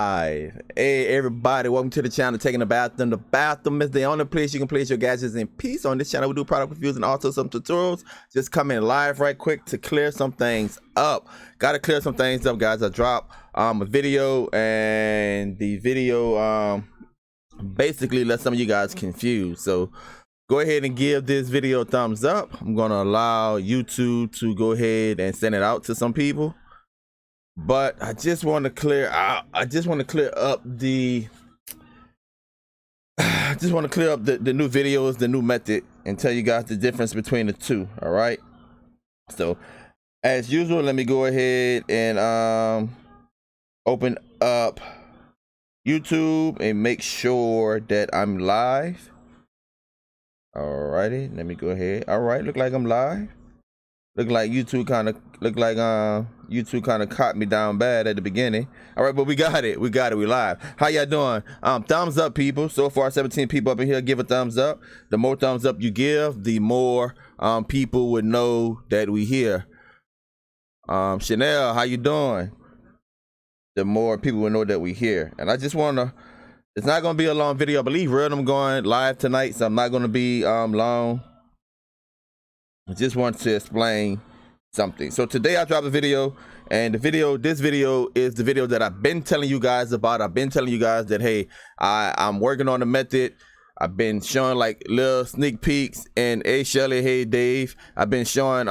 Hey everybody, welcome to the channel Taking the Bathroom. The bathroom is the only place you can place your gadgets in peace. On this channel we do product reviews and also some tutorials. Just coming live right quick to clear some things up. Gotta clear some things up, guys. I dropped a video, and the video basically let some of you guys confused. So go ahead and give this video a thumbs up. I'm gonna allow YouTube to go ahead and send it out to some people. But I just want to clear out. I just want to clear up the new videos, the new method, and tell you guys the difference between the two. All right. So, as usual, let me go ahead and open up YouTube and make sure that I'm live. Alrighty, let me go ahead. All right, look like I'm live. Look like YouTube kind of caught me down bad at the beginning. All right, but we got it. We live. How y'all doing? Thumbs up, people. So far 17 people up in here. Give a thumbs up. The more thumbs up you give, the more people would know that we here. Chanel, how you doing? The more people will know that we here. And I just wanna, it's not gonna be a long video. I believe I'm going live tonight, so I'm not gonna be long. I just want to explain something. So today I dropped a video, and this video is the video that I've been telling you guys about. I've been telling you guys that, hey, I'm working on the method. I've been showing like little sneak peeks, and hey Shelly, hey Dave, I've been showing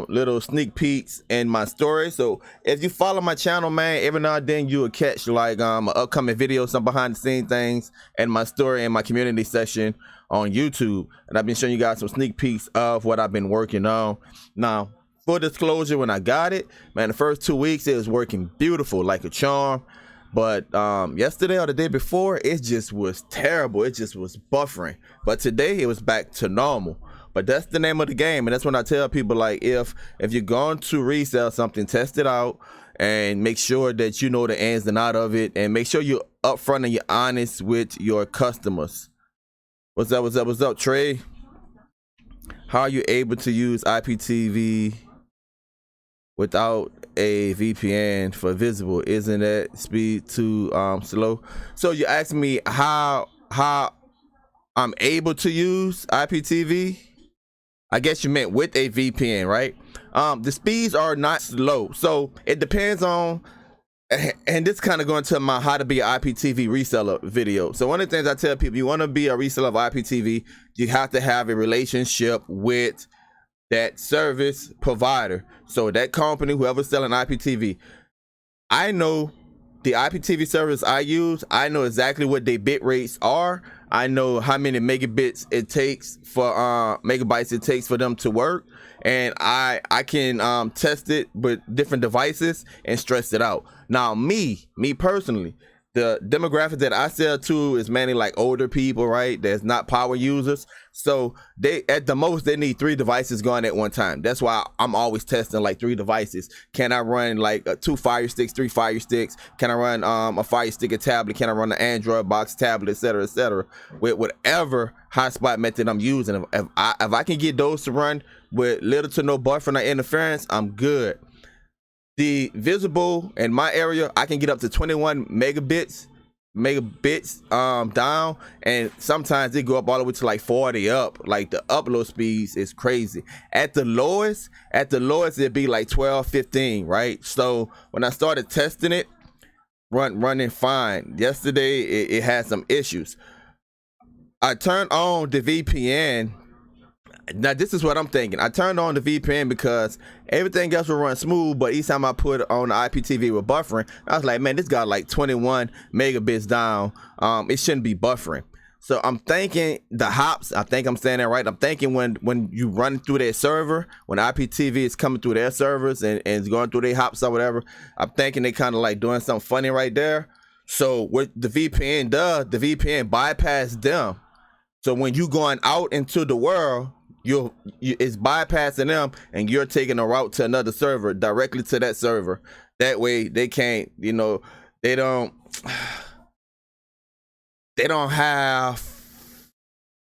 little sneak peeks in my story. So if you follow my channel, man, every now and then you will catch like an upcoming video, some behind the scenes things, and my story in my community section on YouTube. And I've been showing you guys some sneak peeks of what I've been working on. Now, full disclosure, when I got it, man, the first 2 weeks it was working beautiful like a charm. But yesterday or the day before, it just was terrible. It just was buffering. But today it was back to normal. But that's the name of the game. And that's when I tell people, like, if you're going to resell something, test it out and make sure that you know the ins and outs of it, and make sure you're upfront and you're honest with your customers. What's up, Trey? How are you able to use IPTV without a VPN for visible? Isn't that speed too slow? So you asked me how I'm able to use IPTV. I guess you meant with a VPN, right? The speeds are not slow, so it depends on. And this kind of going to my how to be an IPTV reseller video. So one of the things I tell people, you want to be a reseller of IPTV, you have to have a relationship with that service provider. So that company, whoever's selling IPTV, I know the IPTV service I use. I know exactly what their bit rates are. I know how many megabits it takes for megabytes it takes for them to work, and I can test it with different devices and stress it out. Now, me personally, the demographic that I sell to is mainly like older people, right? That's not power users. So they, at the most, they need 3 devices going at one time. That's why I'm always testing like 3 devices. Can I run like 2 Fire Sticks, 3 Fire Sticks? Can I run a Fire Stick, a tablet? Can I run an Android box, tablet, etc., etc.? With whatever hotspot method I'm using. If I can get those to run with little to no buffering or interference, I'm good. The visible in my area, I can get up to 21 megabits down, and sometimes they go up all the way to like 40 up. Like the upload speeds is crazy. At the lowest it'd be like 12, 15, right? So when I started testing it, running fine. Yesterday it had some issues. I turned on the VPN. Now this is what I'm thinking. I turned on the VPN because everything else will run smooth, but each time I put it on the IPTV with buffering, I was like, man, this got like 21 megabits down. It shouldn't be buffering. So I'm thinking the hops, I think I'm saying that right. I'm thinking when you run through their server, when IPTV is coming through their servers and it's going through their hops or whatever, I'm thinking they kind of like doing something funny right there. So what the VPN does, the VPN bypass them. So when you going out into the world, it's bypassing them, and you're taking a route to another server directly to that server. That way they can't, you know, they don't have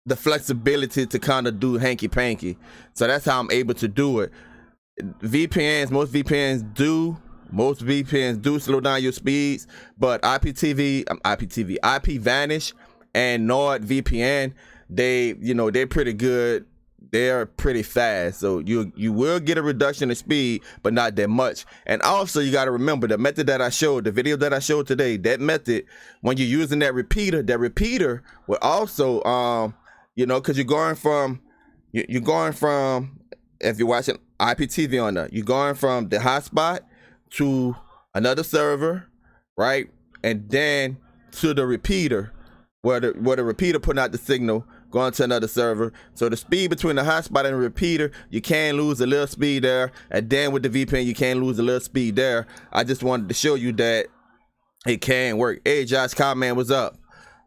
the flexibility to kind of do hanky panky. So that's how I'm able to do it. VPNs, most VPNs do Most VPNs do slow down your speeds, but IP Vanish and NordVPN, they're pretty good. They're pretty fast, so you will get a reduction in speed, but not that much. And also, you got to remember the method that I showed, the video that I showed today. That method, when you're using that repeater will also, because you're going from, if you're watching IPTV on there, you're going from the hotspot to another server, right, and then to the repeater, where the repeater putting out the signal, going to another server. So the speed between the hotspot and the repeater, you can lose a little speed there, and then with the VPN, you can lose a little speed there. I just wanted to show you that it can work. Hey, Josh Comment, what's up?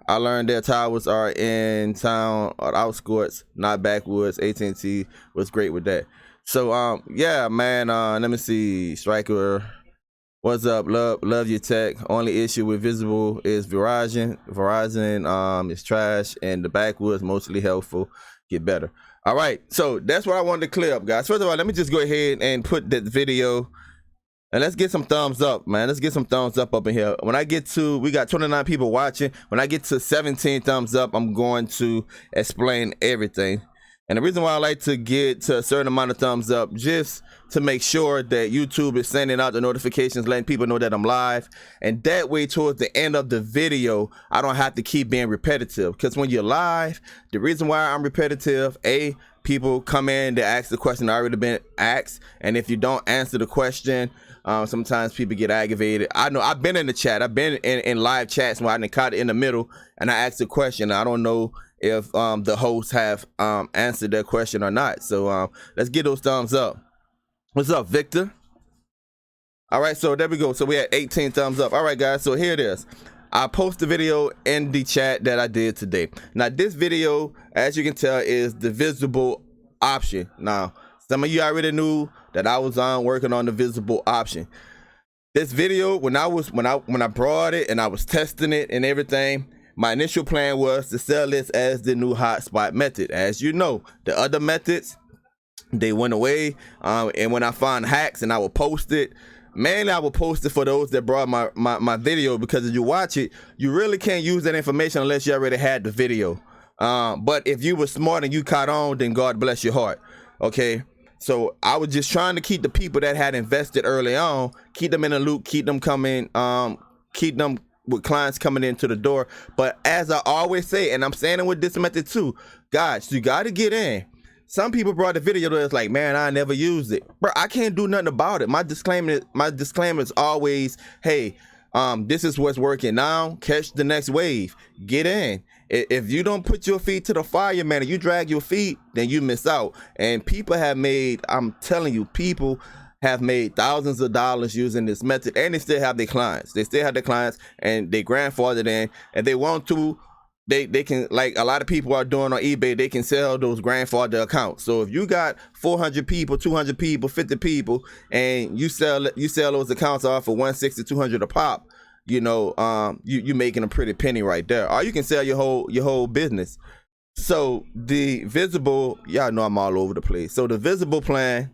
I learned that towers are in town or outskirts, not backwoods. AT&T was great with that. So yeah, man. Let me see. Striker, what's up? Love your tech. Only issue with Visible is Verizon. Verizon is trash, and the backwoods mostly helpful. Get better. All right, so that's what I wanted to clear up, guys. First of all, let me just go ahead and put that video, and let's get some thumbs up, man. Let's get some thumbs up in here. When I get to, we got 29 people watching. When I get to 17 thumbs up, I'm going to explain everything. And the reason why I like to get to a certain amount of thumbs up, just to make sure that YouTube is sending out the notifications, letting people know that I'm live. And that way, towards the end of the video, I don't have to keep being repetitive. Because when you're live, the reason why I'm repetitive, people come in, they ask the question that already been asked. And if you don't answer the question, sometimes people get aggravated. I know I've been in the chat. I've been in live chats where I done caught it in the middle and I asked a question. I don't know if the hosts have answered their question or not. So let's get those thumbs up. What's up, Victor? All right, so there we go. So we had 18 thumbs up. All right, guys, so here it is. I post the video in the chat that I did today. Now, this video, as you can tell, is the visible option. Now, some of you already knew that I was working on the visible option. This video, when I brought it and I was testing it and everything, my initial plan was to sell this as the new hotspot method. As you know, the other methods, they went away. And when I found hacks and I would post it, mainly I would post it for those that brought my video, because if you watch it, you really can't use that information unless you already had the video. But if you were smart and you caught on, then God bless your heart. Okay. So I was just trying to keep the people that had invested early on, keep them in the loop, keep them coming, keep them with clients coming into the door. But as I always say, and I'm saying it with this method too, guys, you got to get in. Some people brought the video that's like, man, I never used it. Bro, I can't do nothing about it. My disclaimer is always, hey, this is what's working now. Catch the next wave. Get in. If you don't put your feet to the fire, man, and you drag your feet, then you miss out. And people have made, I'm telling you, people have made thousands of dollars using this method, and they still have their clients. They still have their clients, and they grandfathered in, and they want to, they can, like a lot of people are doing on eBay, they can sell those grandfather accounts. So if you got 400 people, 200 people, 50 people, and you sell those accounts off for 160, 200 a pop, you making a pretty penny right there. Or you can sell your whole business. So the visible, y'all know I'm all over the place. So the visible plan,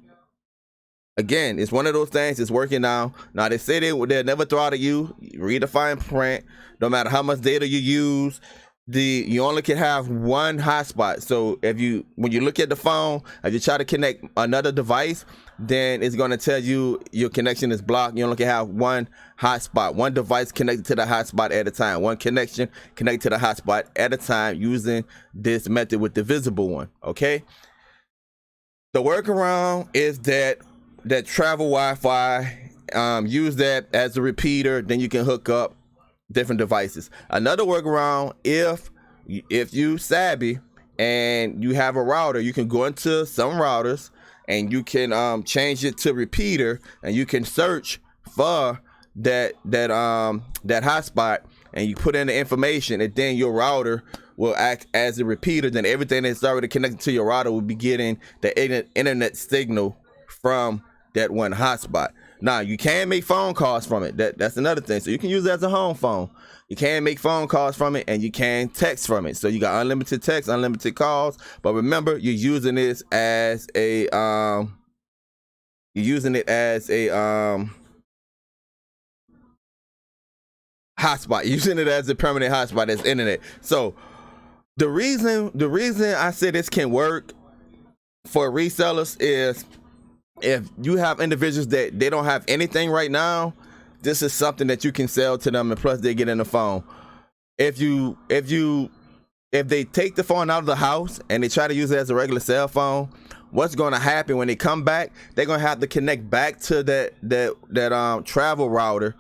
again, it's one of those things. It's working now. Now they say they'll never throttle you. Read the fine print. No matter how much data you use, you only can have one hotspot. So when you look at the phone, if you try to connect another device, then it's going to tell you your connection is blocked. You only can have one hotspot, one device connected to the hotspot at a time, one connection connected to the hotspot at a time, using this method with the visible one. Okay. The workaround is that travel Wi-Fi, use that as a repeater, then you can hook up different devices. Another workaround, if you savvy and you have a router, you can go into some routers and you can change it to repeater, and you can search for that hotspot, and you put in the information, and then your router will act as a repeater. Then everything that's already connected to your router will be getting the internet signal from that one hotspot. Now, you can make phone calls from it. That's another thing. So you can use it as a home phone. You can make phone calls from it, and you can text from it. So you got unlimited text, unlimited calls. But remember, you're using this as a hotspot, using it as a permanent hotspot as internet. So the reason I say this can work for resellers is if you have individuals that they don't have anything right now, this is something that you can sell to them, and plus they get in the phone. If they take the phone out of the house and they try to use it as a regular cell phone, what's going to happen when they come back? They're going to have to connect back to that travel router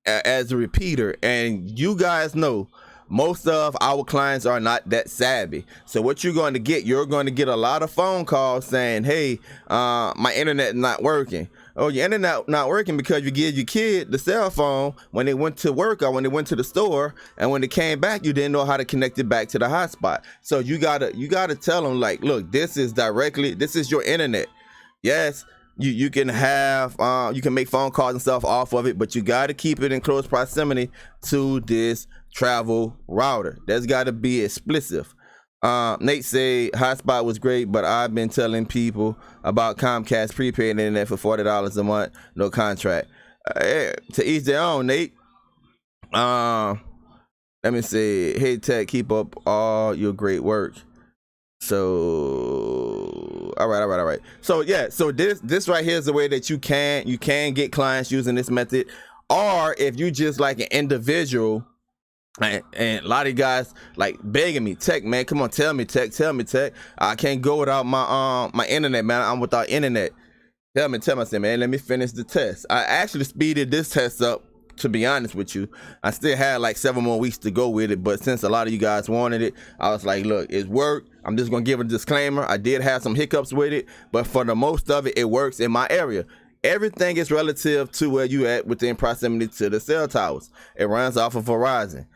as a repeater. And you guys know most of our clients are not that savvy. So what you're going to get a lot of phone calls saying, hey, my internet not working. Oh, your internet not working because you give your kid the cell phone when they went to work or when they went to the store, and when they came back, you didn't know how to connect it back to the hotspot. So you gotta tell them, like, look, this is your internet. Yes, you can have you can make phone calls and stuff off of it, but you got to keep it in close proximity to this travel router. That's got to be explicit. Nate say hotspot was great, but I've been telling people about Comcast prepaid internet for $40 a month, no contract. To each their own, Nate. Let me see. Hey Tech, keep up all your great work. So all right. So yeah, so this right here is the way that you can get clients using this method. Or if you just like an individual, and a lot of you guys like begging me, Tech, man, come on, tell me Tech, I can't go without my internet, man. I'm without internet. Tell me, I said, man, let me finish the test. I actually speeded this test up, to be honest with you. I still had like 7 more weeks to go with it, but since a lot of you guys wanted it, I was like, look, it's worked. I'm just gonna give a disclaimer. I did have some hiccups with it, but for the most of it, it works in my area. Everything is relative to where you at within proximity to the cell towers. It runs off of Verizon.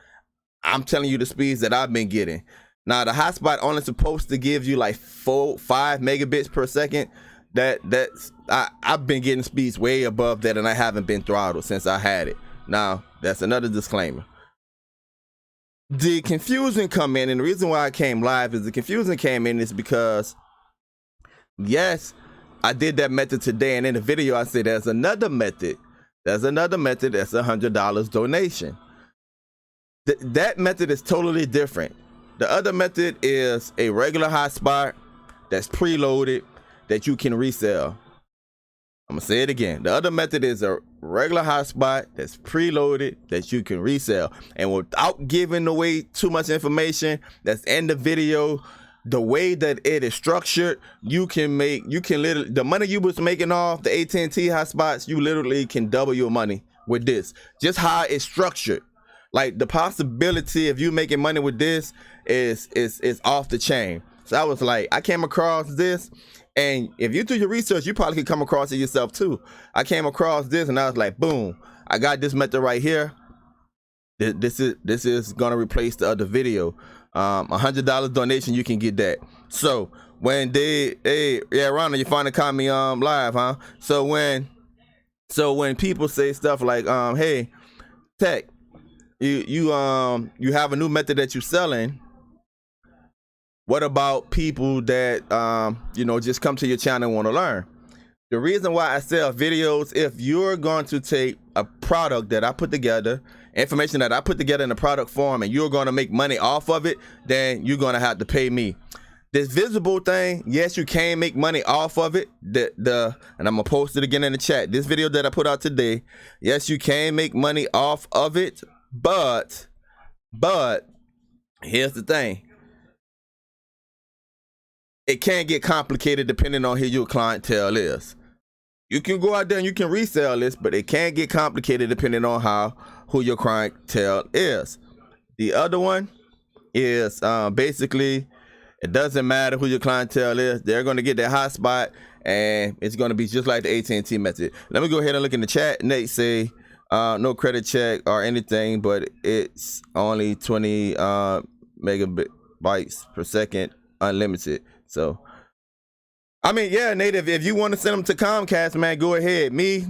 I'm telling you the speeds that I've been getting. Now the hotspot only supposed to give you like 5 megabits per second. I've been getting speeds way above that, and I haven't been throttled since I had it. Now that's another disclaimer. The confusion come in, and the reason why I came live is the confusion came in is because, yes, I did that method today, and in the video I said there's another method. That's $100 donation. That method is totally different. The other method is a regular hotspot that's preloaded that you can resell. I'm gonna say it again. The other method is a regular hotspot that's preloaded that you can resell. And without giving away too much information that's in the video, the way that it is structured, you can literally, the money you was making off the AT&T hotspots, you literally can double your money with this. Just how it's structured. Like the possibility of you making money with this is off the chain. So I was like, I came across this, and if you do your research, you probably could come across it yourself too. I came across this, and I was like, boom, I got this method right here. This is gonna replace the other video. $100 donation, you can get that. So when Ronald, you finally caught me live, huh? So when people say stuff like hey Tech, you have a new method that you're selling, what about people that just come to your channel and want to learn? The reason why I sell videos, if you're going to take a product that I put together, information that I put together in a product form, and you're going to make money off of it, then you're going to have to pay me. This visible thing, yes, you can make money off of it. And I'm gonna post it again in the chat. This video that I put out today, yes, you can make money off of it, but here's the thing. It can get complicated depending on who your clientele is. You can go out there and you can resell this, but it can get complicated depending on who your clientele is. The other one is basically, it doesn't matter who your clientele is. They're going to get their hotspot, and it's going to be just like the AT&T method. Let me go ahead and look in the chat. Nate say, no credit check or anything, but it's only 20 megabytes per second, unlimited. So, I mean, yeah, Native, if you want to send them to Comcast, man, go ahead. Me,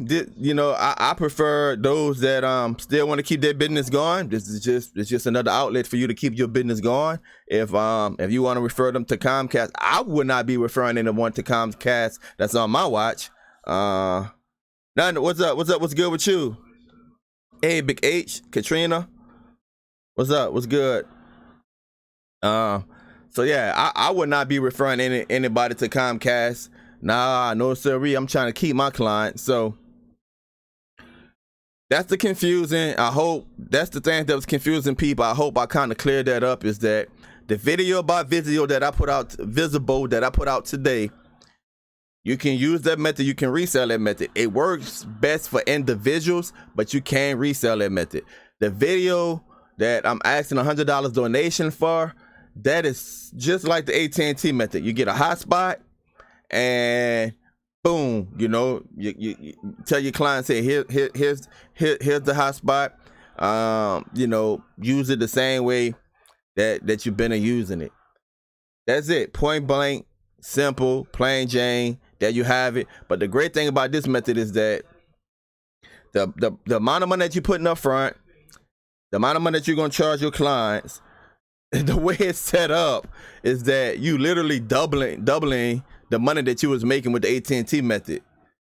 I prefer those that still want to keep their business going. It's just another outlet for you to keep your business going. If you want to refer them to Comcast, I would not be referring anyone to Comcast that's on my watch. What's up? What's good with you? Hey, Big H, Katrina, what's up? What's good? So yeah, I would not be referring anybody to Comcast. Nah, no sirree. I'm trying to keep my client. So that's the confusing. I hope that's the thing that was confusing people. I hope I kind of cleared that up. Is that the video about Visio that I put out, Visible that I put out today? You can use that method. You can resell that method. It works best for individuals, but you can resell that method. The video that I'm asking $100 donation for, that is just like the AT&T method. You get a hotspot and boom, you tell your client, say, here's the hotspot. Use it the same way that you've been using it. That's it. Point blank, simple, plain Jane. There you have it. But the great thing about this method is that the amount of money that you're putting up front, the amount of money that you're going to charge your clients, the way it's set up is that you literally doubling the money that you was making with the AT&T method.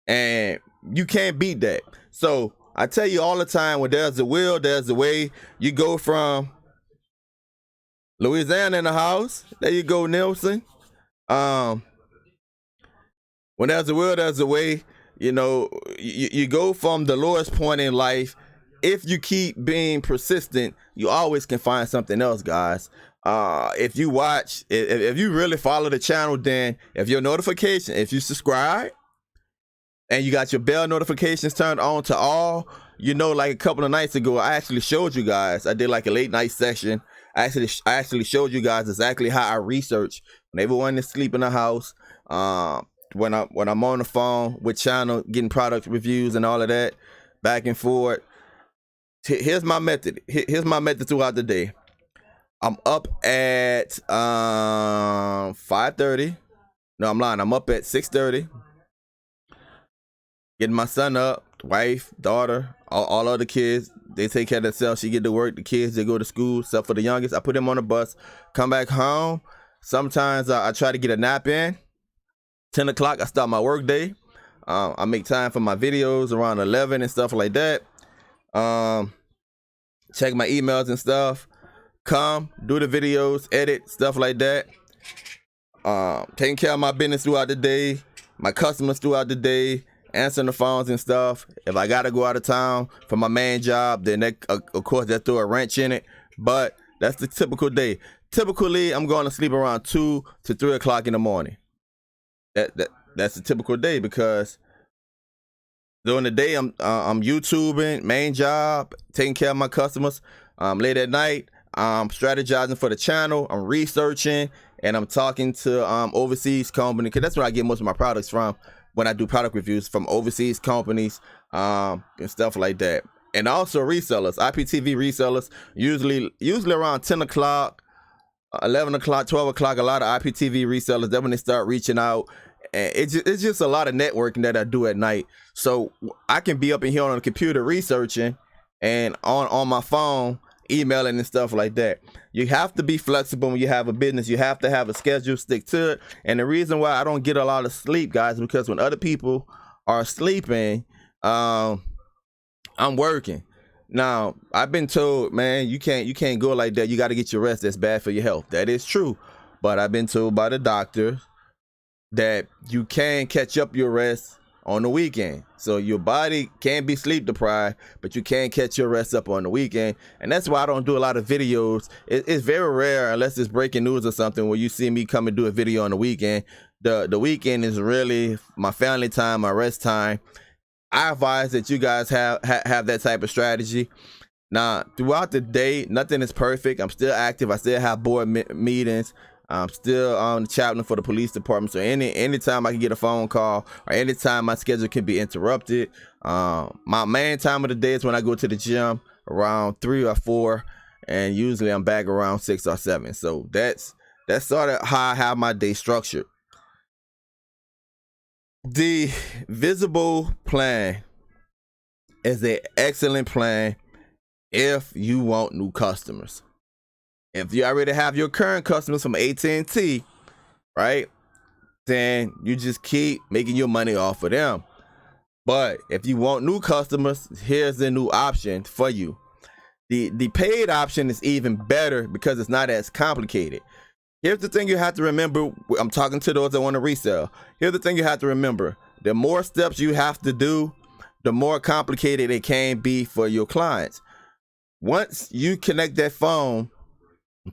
And you can't beat that. So I tell you all the time, when there's a will, there's a way. You go from Louisiana in the house. There you go, Nelson. When there's a will, there's a way. You go from the lowest point in life. If you keep being persistent, you always can find something else, guys. If you watch, if you really follow the channel, then if your notification, if you subscribe and you got your bell notifications turned on to all, like a couple of nights ago, I actually showed you guys. I did like a late night session. I actually showed you guys exactly how I research when everyone is asleep in the house. When I'm on the phone with channel, getting product reviews and all of that, back and forth. Here's my method. Here's my method throughout the day. I'm up at 5:30. No, I'm lying. I'm up at 6:30. Getting my son up, wife, daughter, all other kids. They take care of themselves. She get to work. The kids, they go to school. Except for the youngest, I put him on the bus. Come back home. Sometimes I try to get a nap in. 10 o'clock, I start my work day. I make time for my videos around 11 and stuff like that. Check my emails and stuff. Come, do the videos, edit, stuff like that. Taking care of my business throughout the day, my customers throughout the day, answering the phones and stuff. If I gotta go out of town for my main job, then that, of course, that throw a wrench in it. But that's the typical day. Typically, I'm going to sleep around 2 to 3 o'clock in the morning. That's a typical day, because during the day I'm YouTubing, main job, taking care of my customers. Late at night, I'm strategizing for the channel, I'm researching, and I'm talking to overseas companies, because that's where I get most of my products from when I do product reviews, from overseas companies and stuff like that. And also resellers, IPTV resellers, usually around 10 o'clock, 11 o'clock, 12 o'clock, a lot of IPTV resellers, that's when they start reaching out. And it's just a lot of networking that I do at night. So I can be up in here on the computer researching, and on my phone emailing and stuff like that. You have to be flexible when you have a business. You have to have a schedule, stick to it. And the reason why I don't get a lot of sleep, guys, is because when other people are sleeping, I'm working. Now, I've been told, man, you can't go like that. You got to get your rest. That's bad for your health. That is true. But I've been told by the doctor that you can catch up your rest on the weekend. So your body can be sleep deprived, but you can catch your rest up on the weekend. And that's why I don't do a lot of videos. It's very rare, unless it's breaking news or something, where you see me come and do a video on the weekend. The weekend is really my family time, my rest time. I advise that you guys have that type of strategy. Now, throughout the day, nothing is perfect. I'm still active. I still have board meetings. I'm still on the chaplain for the police department. So anytime I can get a phone call, or anytime my schedule can be interrupted. My main time of the day is when I go to the gym around 3 or 4, and usually I'm back around 6 or 7. So that's sort of how I have my day structured. The Visible plan is an excellent plan if you want new customers. If you already have your current customers from AT&T, right, then you just keep making your money off of them. But if you want new customers, here's the new option for you. The paid option is even better because it's not as complicated. Here's the thing you have to remember. I'm talking to those that want to resell. Here's the thing you have to remember. The more steps you have to do, the more complicated it can be for your clients. Once you connect that phone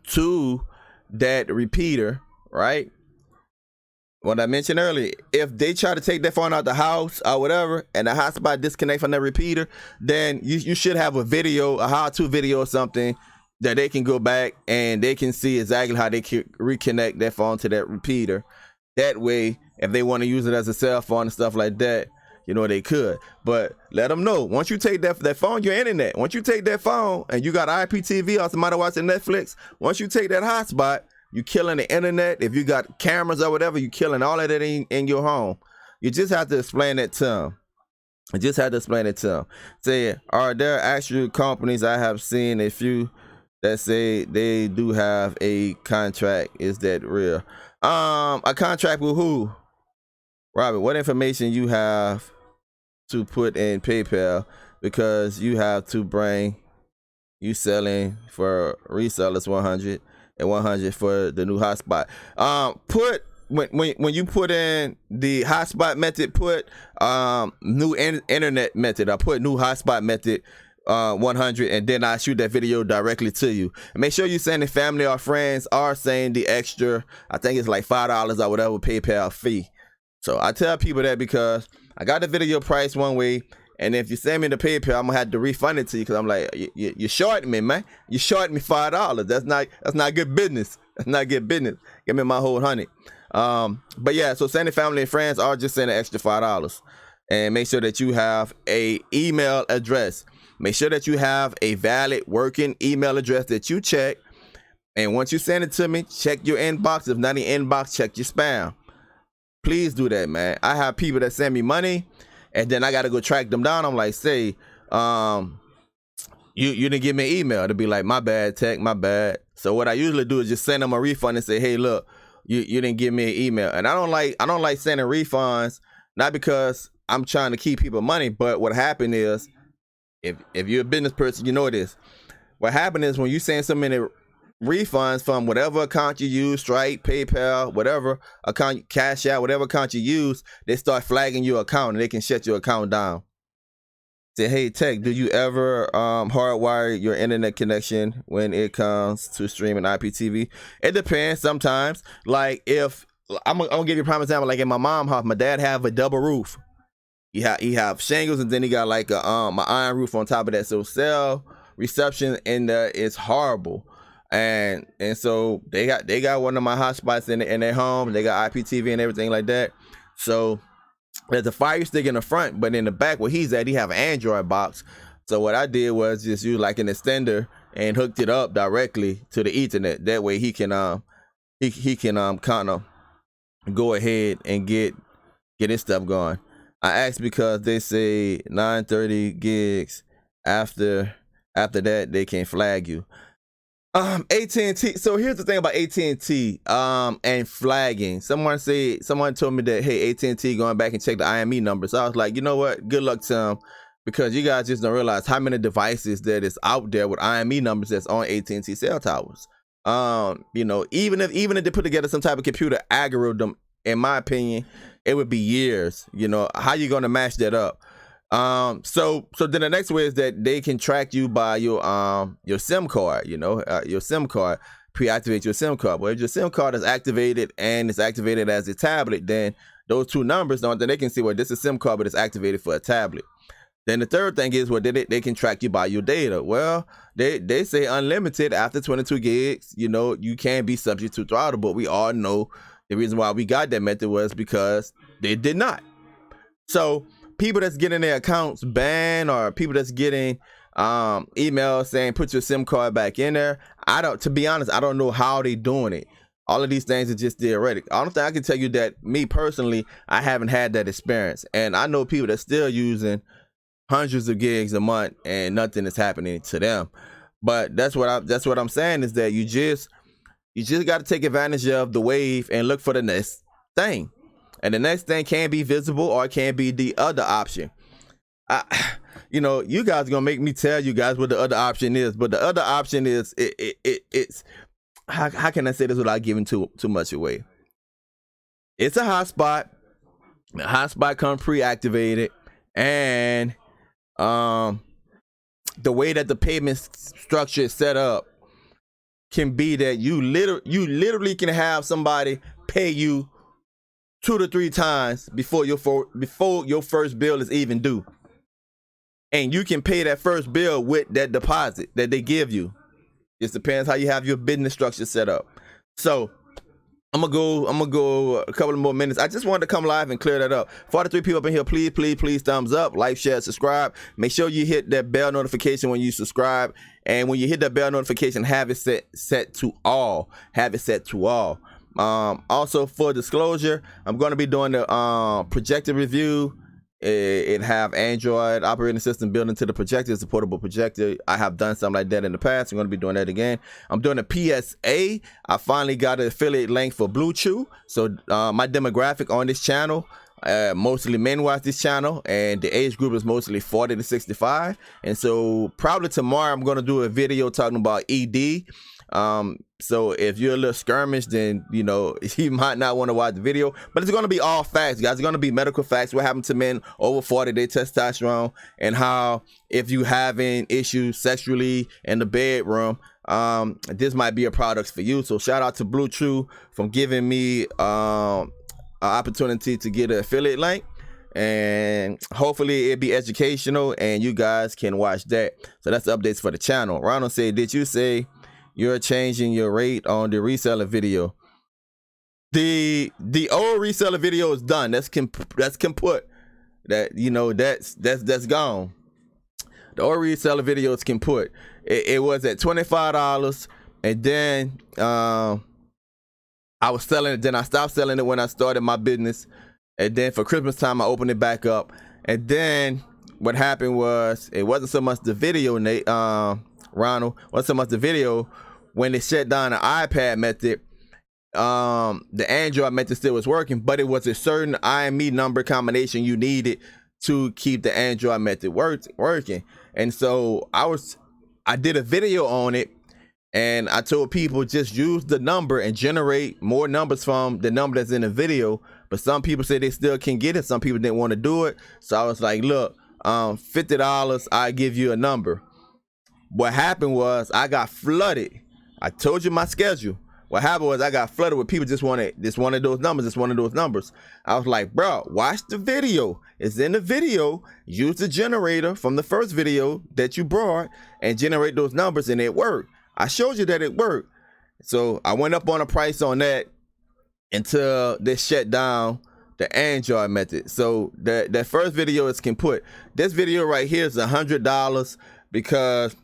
to that repeater, right? What I mentioned earlier, if they try to take that phone out the house or whatever, and the hotspot disconnect from that repeater, then you should have a video, a how-to video or something that they can go back and they can see exactly how they can reconnect that phone to that repeater. That way, if they want to use it as a cell phone and stuff like that, you know, they could. But let them know, once you take that phone, your internet, once you take that phone and you got IPTV or somebody watching Netflix, once you take that hotspot, you killing the internet. If you got cameras or whatever, you killing all of that in your home. You just have to explain that to them. I just had to explain it to them. Say, are there actual companies, I have seen a few that say they do have a contract? Is that real? A contract with who? Robert, what information you have to put in PayPal, because you have to bring you selling for resellers 100 and 100 for the new hotspot. Put when you put in the hotspot method, put new internet method. I put new hotspot method 100, and then I shoot that video directly to you. And make sure you send the family or friends are saying the extra, I think it's like $5 or whatever PayPal fee. So I tell people that because I got the video price one way, and if you send me the PayPal, I'm gonna have to refund it to you, because I'm like, you shorting me, man. You shorting me $5. That's not good business. That's not good business. Give me my whole 100. But yeah, so send the family and friends, or just send an extra $5. And make sure that you have a email address. Make sure that you have a valid working email address that you check. And once you send it to me, check your inbox. If not in inbox, check your spam. Please do that, man. I have people that send me money, and then I gotta go track them down. I'm like, say, you didn't give me an email. To be like, my bad, tech, my bad. So what I usually do is just send them a refund and say, hey, look, you didn't give me an email. And I don't like sending refunds, not because I'm trying to keep people money, but what happened is, if you're a business person, you know this. What happened is, when you send so many refunds from whatever account you use, Stripe, PayPal, whatever account, Cash Out, whatever account you use, they start flagging your account and they can shut your account down. Say, hey, tech, do you ever hardwire your internet connection when it comes to streaming IPTV? It depends. Sometimes, like, if I'm gonna give you a prime example, like in my mom's house, my dad have a double roof. He have shingles, and then he got like a iron roof on top of that. So cell reception in there is horrible. And so they got one of my hotspots in their home. They got IPTV and everything like that. So there's a Fire Stick in the front, but in the back where he's at, he have an Android box. So what I did was just use like an extender and hooked it up directly to the Ethernet. That way he can kind of go ahead and get his stuff going. I asked because they say 930 gigs. After that, they can flag you. AT&T. So here's the thing about AT&T and flagging. Someone told me that, hey, AT&T going back and check the IME numbers. So I was like, you know what? Good luck to them, because you guys just don't realize how many devices that is out there with IME numbers that's on AT&T cell towers. You know, even if they put together some type of computer algorithm, in my opinion, it would be years. You know, how you gonna match that up? So then the next way is that they can track you by your SIM card. You know, your SIM card, pre-activate your SIM card. Well, if your SIM card is activated and it's activated as a tablet, then those two numbers, then they can see, well, this is a SIM card, but it's activated for a tablet. Then the third thing is, well, they can track you by your data. Well, they say unlimited after 22 gigs. You know, you can be subject to throttle, but we all know the reason why we got that method was because they did not. So people that's getting their accounts banned, or people that's getting emails saying put your SIM card back in there, to be honest, I don't know how they doing it. All of these things are just theoretic. I don't think I can tell you that, me personally, I haven't had that experience. And I know people that's still using hundreds of gigs a month and nothing is happening to them. But that's what I'm saying, is that you just got to take advantage of the wave and look for the next thing. And the next thing can be visible, or it can be the other option. You know, you guys are gonna make me tell you guys what the other option is, but the other option is it's how can I say this without giving too much away? It's a hotspot. The hotspot come pre-activated, and the way that the payment structure is set up can be that you literally can have somebody pay you 2 to 3 times before your first bill is even due, and you can pay that first bill with that deposit that they give you. It depends how you have your business structure set up. So I'm gonna go a couple of more minutes. I just wanted to come live and clear that up. 43 people up in here, please thumbs up, like, share, subscribe. Make sure you hit that bell notification when you subscribe, and when you hit that bell notification, have it set to all. Have it set to all. Also, for disclosure, I'm going to be doing the projector review. It have Android operating system built into the projector. It's a portable projector. I have done something like that in the past. I'm going to be doing that again. I'm doing a PSA. I finally got an affiliate link for Blue Chew. So my demographic on this channel, mostly men watch this channel, and the age group is mostly 40 to 65. And so probably tomorrow I'm going to do a video talking about ED. So if you're a little skirmish, then you know you might not want to watch the video, but it's going to be all facts, guys. It's going to be medical facts. What happened to men over 40, their testosterone, and how if you having issues sexually in the bedroom, this might be a product for you. So shout out to Blue Chew for giving me an opportunity to get an affiliate link, and hopefully it'll be educational and you guys can watch that. So that's the updates for the channel. Ronald said, did you say you're changing your rate on the reseller video? The old reseller video is done. That's kaput. That, you know, that's gone. The old reseller video is kaput. It was at $25, and then I was selling it. Then I stopped selling it when I started my business, and then for Christmas time I opened it back up. And then what happened was, it wasn't so much the video, Ronald, wasn't so much the video. When they shut down the iPad method, the Android method still was working, but it was a certain IME number combination you needed to keep the Android method working. And so I did a video on it, and I told people just use the number and generate more numbers from the number that's in the video. But some people said they still can get it. Some people didn't want to do it. So I was like, look, $50, I give you a number. What happened was I got flooded. I told you my schedule. What happened was I got flooded with people just wanted those numbers. I was like, bro, watch the video. It's in the video. Use the generator from the first video that you brought and generate those numbers, and it worked. I showed you that it worked. So I went up on a price on that until they shut down the Android method. So that first video is kaput. This video right here is $100 because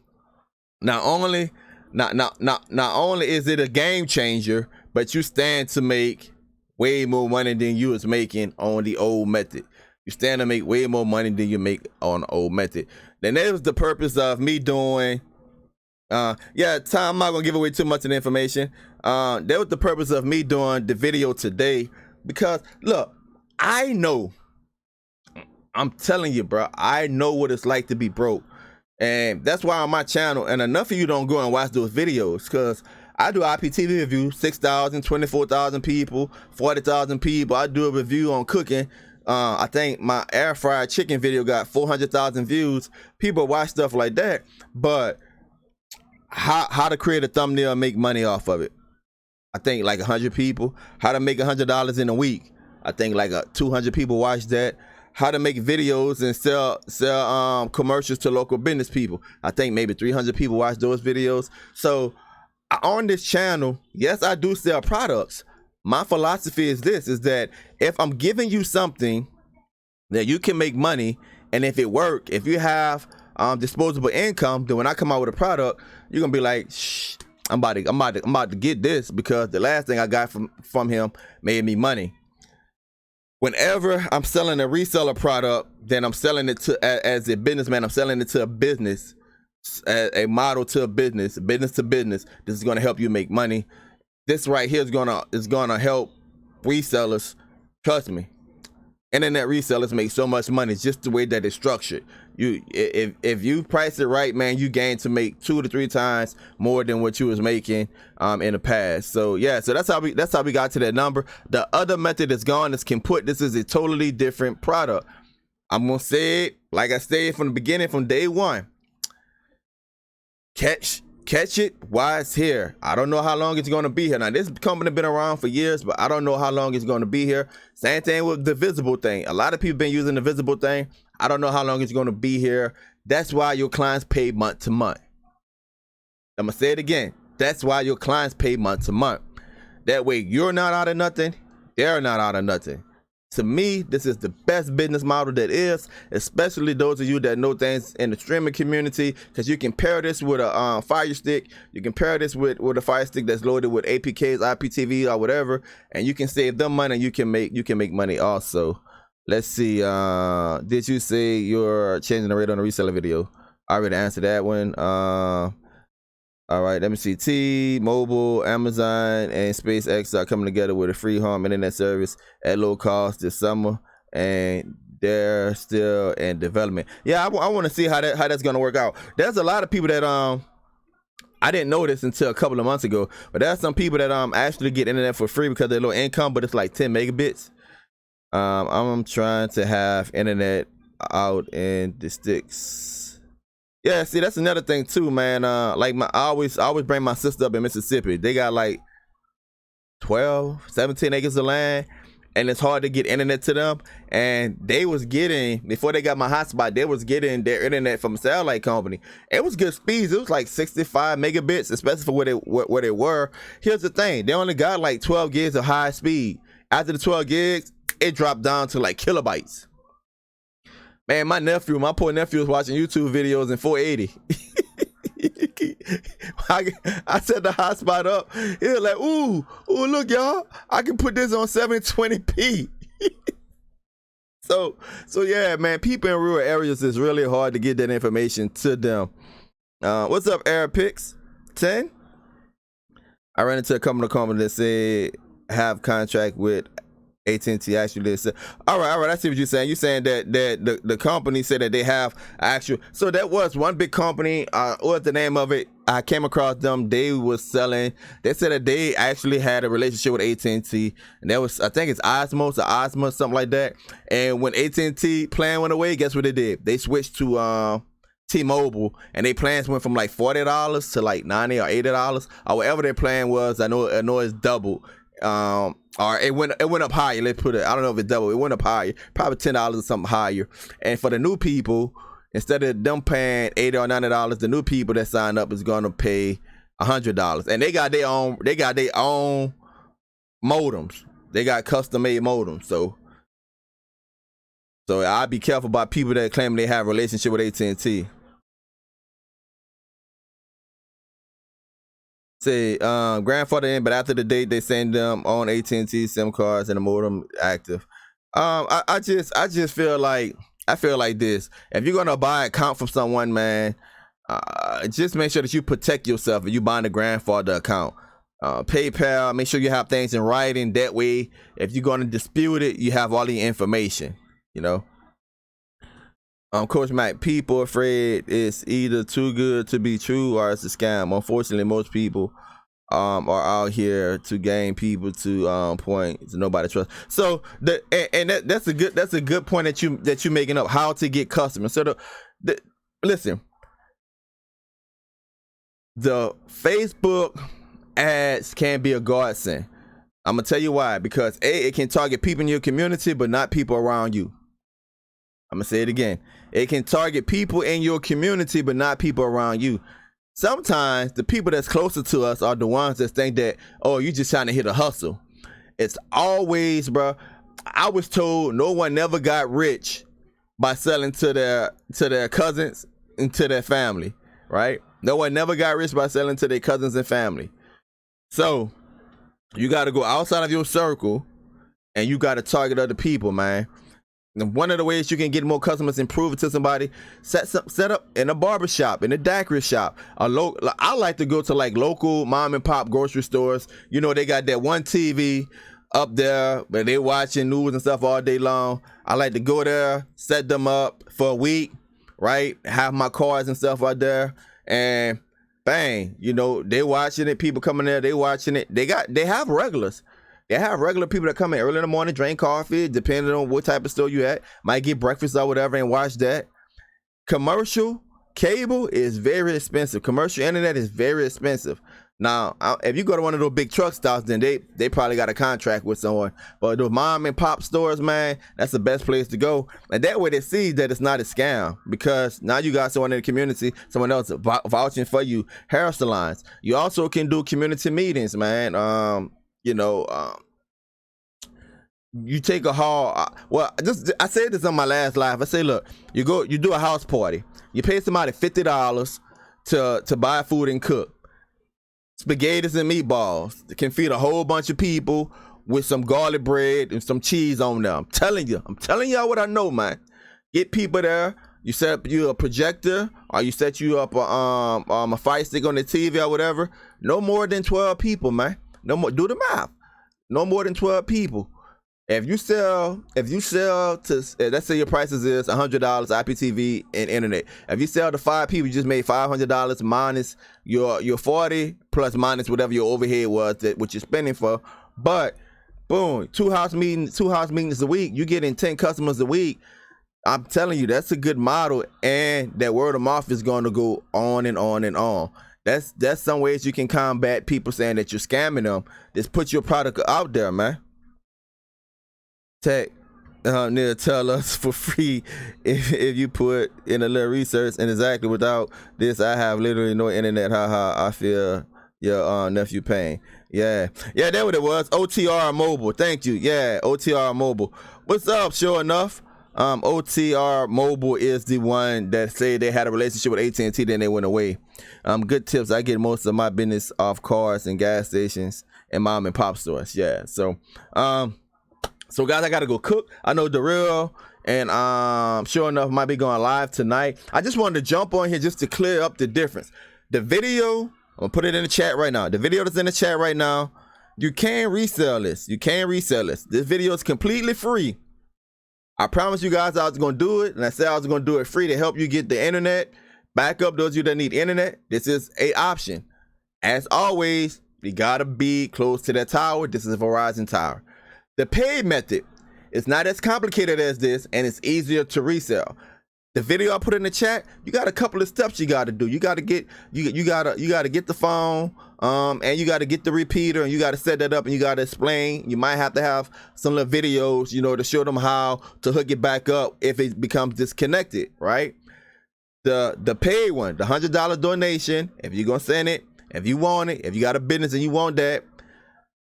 not only is it a game changer, but you stand to make way more money than you was making on the old method. You stand to make way more money than you make on the old method. Then that was the purpose of me doing, Tom, I'm not gonna give away too much of the information. That was the purpose of me doing the video today, because look, I know, I'm telling you, bro, I know what it's like to be broke. And that's why on my channel, and enough of you don't go and watch those videos, because I do IPTV reviews, 6,000, 24,000 people, 40,000 people. I do a review on cooking. I think my air fried chicken video got 400,000 views. People watch stuff like that. But how to create a thumbnail and make money off of it? I think like 100 people. How to make $100 in a week? I think like 200 people watch that. How to make videos and sell commercials to local business people. I think maybe 300 people watch those videos. So on this channel, yes, I do sell products. My philosophy is this, is that if I'm giving you something that you can make money, and if it work, if you have disposable income, then when I come out with a product, you're gonna be like, shh, I'm about to get this, because the last thing I got from him made me money. Whenever I'm selling a reseller product, then I'm selling it to, as a businessman, I'm selling it to a business, a model to a business to business. This is going to help you make money. This right here is gonna help resellers. Trust me. internet resellers make so much money just the way that it's structured. If you price it right, man, you gain to make 2 to 3 times more than what you was making in the past. So yeah, so that's how we got to that number. The other method that's gone is this is a totally different product. I'm gonna say it like I said from the beginning, from day one. Catch it while it's here. I don't know how long it's going to be here. Now, this company been around for years, but I don't know how long it's going to be here. Same thing with the visible thing. A lot of people been using the visible thing. I don't know how long it's going to be here. That's why your clients pay month to month. I'm going to say it again. That's why your clients pay month to month. That way, you're not out of nothing. They're not out of nothing. To me, this is the best business model that is, especially those of you that know things in the streaming community, because you can pair this with a Fire Stick. You can pair this with a Fire Stick that's loaded with APKs, IPTV, or whatever, and you can save them money. And you can make money also. Let's see. Did you say you're changing the rate on the reseller video? I already answered that one. All right, let me see. T-Mobile, Amazon, and SpaceX are coming together with a free home internet service at low cost this summer, and they're still in development. Yeah, I want to see how that's gonna work out. There's a lot of people that I didn't know this until a couple of months ago, but there's some people that actually get internet for free because they're low income, but it's like 10 megabits. I'm trying to have internet out in the sticks. Yeah, see, that's another thing too, man. Like I always bring my sister up in Mississippi. They got like 12, 17 acres of land, and it's hard to get internet to them. And they was getting, before they got my hotspot, they was getting their internet from a satellite company. It was good speeds. It was like 65 megabits, especially for where they were. Here's the thing. They only got like 12 gigs of high speed. After the 12 gigs, it dropped down to like kilobytes. Man, my poor nephew was watching YouTube videos in 480. I set the hotspot up. He was like, ooh, look, y'all. I can put this on 720p. So yeah, man, people in rural areas, it's really hard to get that information to them. What's up, Airpix 10? I ran into a couple of companies that said have contract with AT&T. Actually said, all right, I see what you're saying. You're saying that the company said that they have actual. So that was one big company. What's the name of it? I came across them. They was selling. They said that they actually had a relationship with AT&T, and that was, I think it's Osmos or Osmo, something like that. And when AT&T plan went away, guess what they did? They switched to T-Mobile, and their plans went from like $40 to like $90 or $80 or whatever their plan was. I know it's double. Or it went up higher. Let's put it. I don't know if it doubled. It went up higher, probably $10 or something higher. And for the new people, instead of them paying $80 or $90, the new people that sign up is gonna pay $100. And they got their own modems. They got custom made modems. So I'd be careful about people that claim they have a relationship with AT&T. Say grandfather in, but after the date they send them on AT&T SIM cards and the modem active. I just feel like this. If you're gonna buy an account from someone, man, just make sure that you protect yourself if you buying a grandfather account. PayPal, make sure you have things in writing. That way, if you're gonna dispute it, you have all the information. You know. Coach Mike, people afraid it's either too good to be true or it's a scam. Unfortunately, most people are out here to gain people to points nobody trusts. So that's a good point that you're making up, how to get customers. So listen, the Facebook ads can be a godsend. I'm gonna tell you why. Because it can target people in your community, but not people around you. I'm gonna say it again. It can target people in your community, but not people around you. Sometimes the people that's closer to us are the ones that think that, oh, you just trying to hit a hustle. It's always, bro. I was told no one never got rich by selling to their cousins and to their family, right? No one never got rich by selling to their cousins and family. So you got to go outside of your circle and you got to target other people, man. And one of the ways you can get more customers and prove it to somebody, set up in a barber shop, in a daiquiri shop. I like to go to like local mom and pop grocery stores. You know, they got that one TV up there, but they watching news and stuff all day long. I like to go there, set them up for a week, right? Have my cards and stuff out there, and bang, you know, they watching it. People coming there, they watching it. They have regulars. They have regular people that come in early in the morning, drink coffee, depending on what type of store you at. Might get breakfast or whatever and watch that. Commercial cable is very expensive. Commercial internet is very expensive. Now, if you go to one of those big truck stops, then they probably got a contract with someone. But those mom and pop stores, man, that's the best place to go. And that way they see that it's not a scam, because now you got someone in the community, someone else vouching for you. Hair salons. You also can do community meetings, man. You take a haul. Well, I said this on my last live. I say, look, you do a house party. You pay somebody $50 to buy food and cook. Spaghettis and meatballs that can feed a whole bunch of people with some garlic bread and some cheese on them. I'm telling y'all what I know, man. Get people there. You set up a projector, or you set you up a fire stick on the TV or whatever. No more than 12 people, man. No more. Do the math. No more than 12 people. If you sell to, let's say your prices is $100 IPTV and internet. If you sell to 5 people, you just made $500 minus your 40 plus minus whatever your overhead was what you're spending for. But boom, two house meetings a week. You getting 10 customers a week. I'm telling you, that's a good model, and that word of mouth is going to go on and on and on. That's some ways you can combat people saying that you're scamming them. Just put your product out there, man. Tech near tell us for free if you put in a little research, and exactly without this I have literally no internet. I feel your nephew pain. Yeah, that's what it was. OTR Mobile, thank you. Yeah, OTR Mobile. What's up? Sure enough, OTR Mobile is the one that say they had a relationship with AT&T, then they went away. Good tips. I get most of my business off cars and gas stations and mom and pop stores. Yeah, so So guys, I gotta go cook. I know Darrell and sure enough might be going live tonight. I just wanted to jump on here just to clear up the difference. The video, I'm gonna put it in the chat right now. The video that's in the chat right now, you can resell this. You can resell this. This video is completely free. I promised you guys I was gonna do it, and I said I was gonna do it free to help you get the internet. Back up those of you that need internet. This is a option. As always, you gotta be close to that tower. This is a Verizon tower. The paid method is not as complicated as this, and it's easier to resell. The video I put in the chat, you got a couple of steps you got to do. You got to get you got to get the phone, and you got to get the repeater, and you got to set that up, and you got to explain. You might have to have some little videos, to show them how to hook it back up if it becomes disconnected, right? The paid one, the $100 donation, if you're gonna send it, if you want it, if you got a business and you want that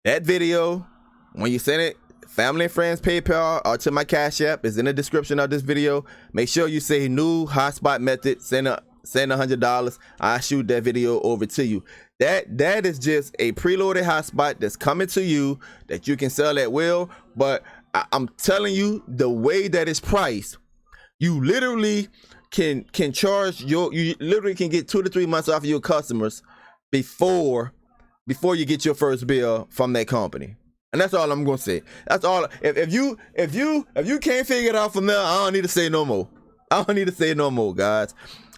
video. When you send it, family and friends PayPal or to my Cash App is in the description of this video. Make sure you say new hotspot method. Send $100. I shoot that video over to you. That is just a preloaded hotspot that's coming to you that you can sell at will. But I'm telling you, the way that it's priced, you literally can charge you literally can get 2 to 3 months off of your customers before you get your first bill from that company. And that's all I'm gonna say. That's all. If you can't figure it out from there, I don't need to say no more. I don't need to say no more, guys.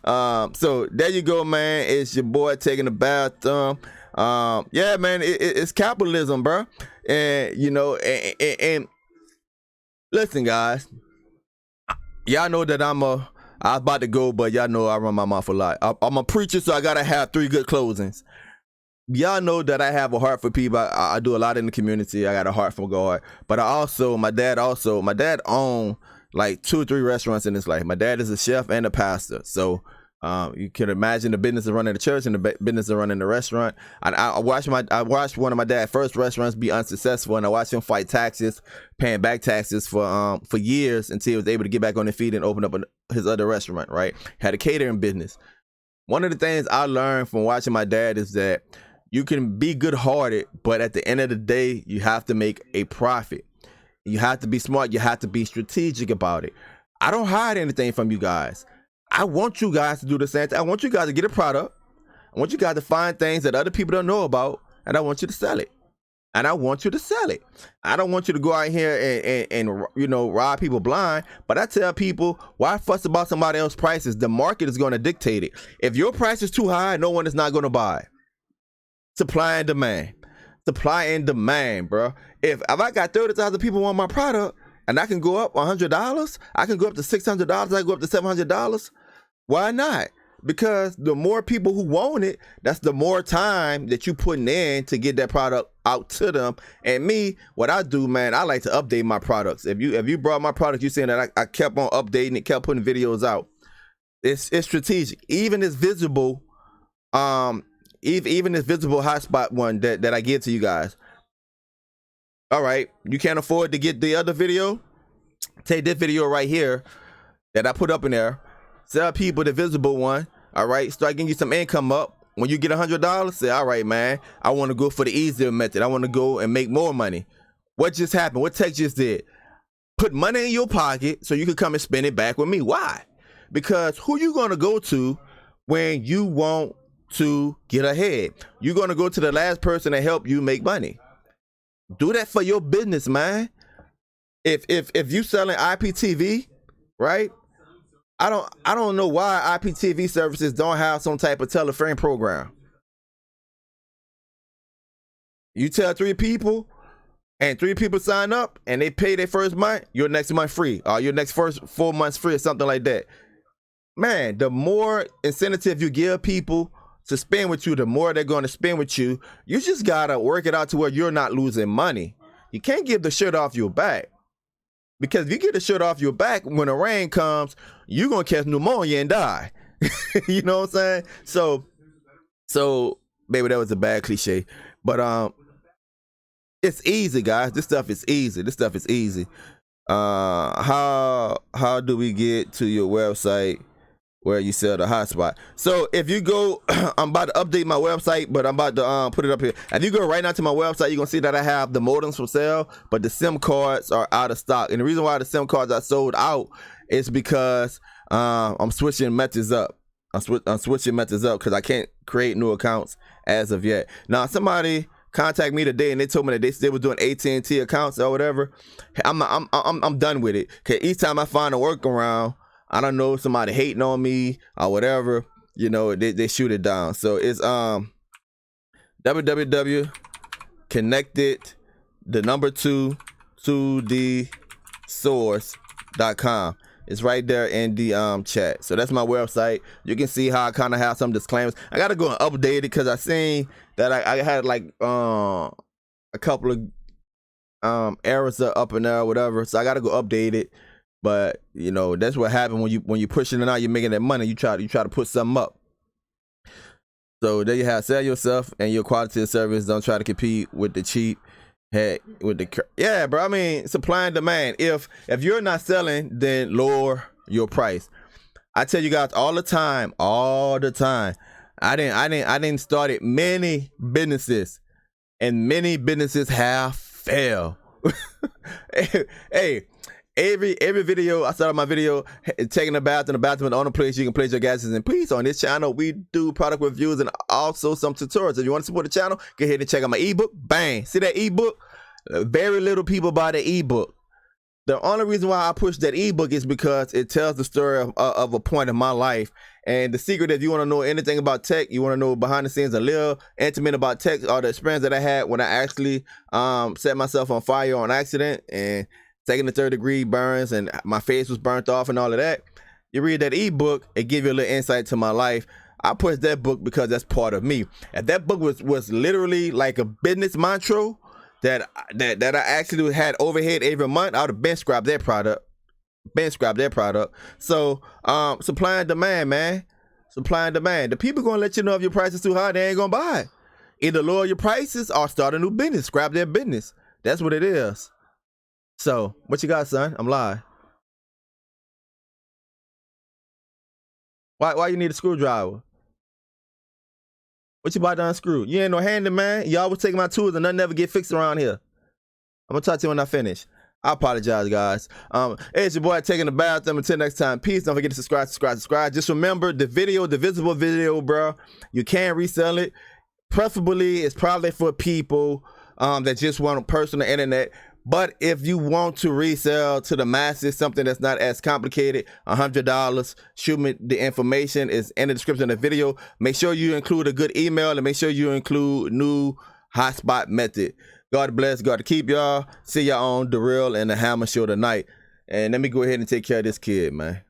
So there you go, man. It's your boy taking a bathroom. Yeah, man. It's capitalism, bro. And and listen, guys. Y'all know that I was about to go, but y'all know I run my mouth a lot. I'm a preacher, so I gotta have 3 good closings. Y'all know that I have a heart for people. I do a lot in the community. I got a heart for God. But my dad owned like 2 or 3 restaurants in his life. My dad is a chef and a pastor. So you can imagine the business of running the church and the business of running the restaurant. I watched one of my dad's first restaurants be unsuccessful, and I watched him fight taxes, paying back taxes for years until he was able to get back on his feet and open up his other restaurant, right? Had a catering business. One of the things I learned from watching my dad is that you can be good-hearted, but at the end of the day, you have to make a profit. You have to be smart. You have to be strategic about it. I don't hide anything from you guys. I want you guys to do the same thing. I want you guys to get a product. I want you guys to find things that other people don't know about, and I want you to sell it. and I want you to sell it. I don't want you to go out here and you know, rob people blind. But I tell people, why fuss about somebody else's prices? The market is going to dictate it. If your price is too high, no one is not going to buy. Supply and demand. Supply and demand, bro. If I got 30,000 people want my product, and I can go up $100, I can go up to $600, I can go up to $700. Why not? Because the more people who want it, that's the more time that you putting in to get that product out to them. And me, what I do, man, I like to update my products. If you brought my product, you saying that I kept on updating it, kept putting videos out. It's strategic. Even this visible, even this visible hotspot one that I give to you guys. All right, you can't afford to get the other video? Take this video right here that I put up in there. Sell people the visible one. All right, start getting you some income up. When you get $100, say, all right, man, I want to go for the easier method. I want to go and make more money. What just happened? What Tech just did? Put money in your pocket so you can come and spend it back with me. Why? Because who you going to go to when you want to get ahead? You're going to go to the last person to help you make money. Do that for your business, man. If you selling IPTV, right? I don't know why IPTV services don't have some type of teleframe program. You tell 3 people and 3 people sign up and they pay their first month, your next month free, or your next first 4 months free, or something like that. Man, the more incentive you give people to spend with you, the more they're going to spend with you. You just gotta work it out to where you're not losing money. You can't give the shirt off your back. Because if you get the shirt off your back, when the rain comes, you're going to catch pneumonia and die. You know what I'm saying? So, maybe that was a bad cliche. But it's easy, guys. This stuff is easy. How do we get to your website where you sell the hotspot? So if you go, I'm about to update my website, but I'm about to put it up here. If you go right now to my website, you're gonna see that I have the modems for sale, but the SIM cards are out of stock. And the reason why the SIM cards are sold out is because I'm switching methods up. I'm switching methods up because I can't create new accounts as of yet. Now somebody contacted me today and they told me that they still were doing AT&T accounts or whatever. I'm done with it. Cause each time I find a workaround, I don't know, somebody hating on me or whatever, you know, they shoot it down. So it's www.connected2source.com. It's right there in the chat. So that's my website. You can see how I kind of have some disclaimers. I gotta go and update it because I seen that I had like a couple of errors up in there or whatever. So I gotta go update it. But you know, that's what happened when you pushing it out, you're making that money, you try to put something up. So there you have, sell yourself and your quality of service. Don't try to compete with the cheap heck with the, yeah, bro. I mean, supply and demand. If you're not selling, then lower your price. I tell you guys all the time. I didn't started many businesses, and many businesses have failed. Hey, every video I start my video taking a bath in the bathroom, the only place you can place your gases in peace. On this channel we do product reviews and also some tutorials. If you want to support the channel, go ahead and check out my ebook. Bang, see that ebook? Very little people buy the ebook. The only reason why I push that ebook is because it tells the story of a point in my life. And the secret, if you want to know anything about tech, you want to know behind the scenes, a little intimate about tech, or the experience that I had when I actually set myself on fire on accident and taking the 3rd-degree burns and my face was burnt off and all of that. You read that ebook, it gives you a little insight to my life. I push that book because that's part of me. If that book was literally like a business mantra that I actually had overhead every month, I would have bench scrapped that product. So supply and demand, man. Supply and demand. The people gonna let you know if your price is too high, they ain't gonna buy. Either lower your prices or start a new business, scrap their business. That's what it is. So, what you got, son? I'm live. Why you need a screwdriver? What you about to unscrew? You ain't no handyman. You always take my tools and nothing ever get fixed around here. I'm gonna talk to you when I finish. I apologize, guys. Hey, it's your boy taking the bathroom. Until next time, peace. Don't forget to subscribe. Just remember the visible video, bro. You can resell it. Preferably, it's probably for people that just want personal internet. But if you want to resell to the masses, something that's not as complicated, $100, shoot me the information. It's in the description of the video. Make sure you include a good email and make sure you include new hotspot method. God bless, God keep y'all. See y'all on The Real and the Hammer Show tonight. And let me go ahead and take care of this kid, man.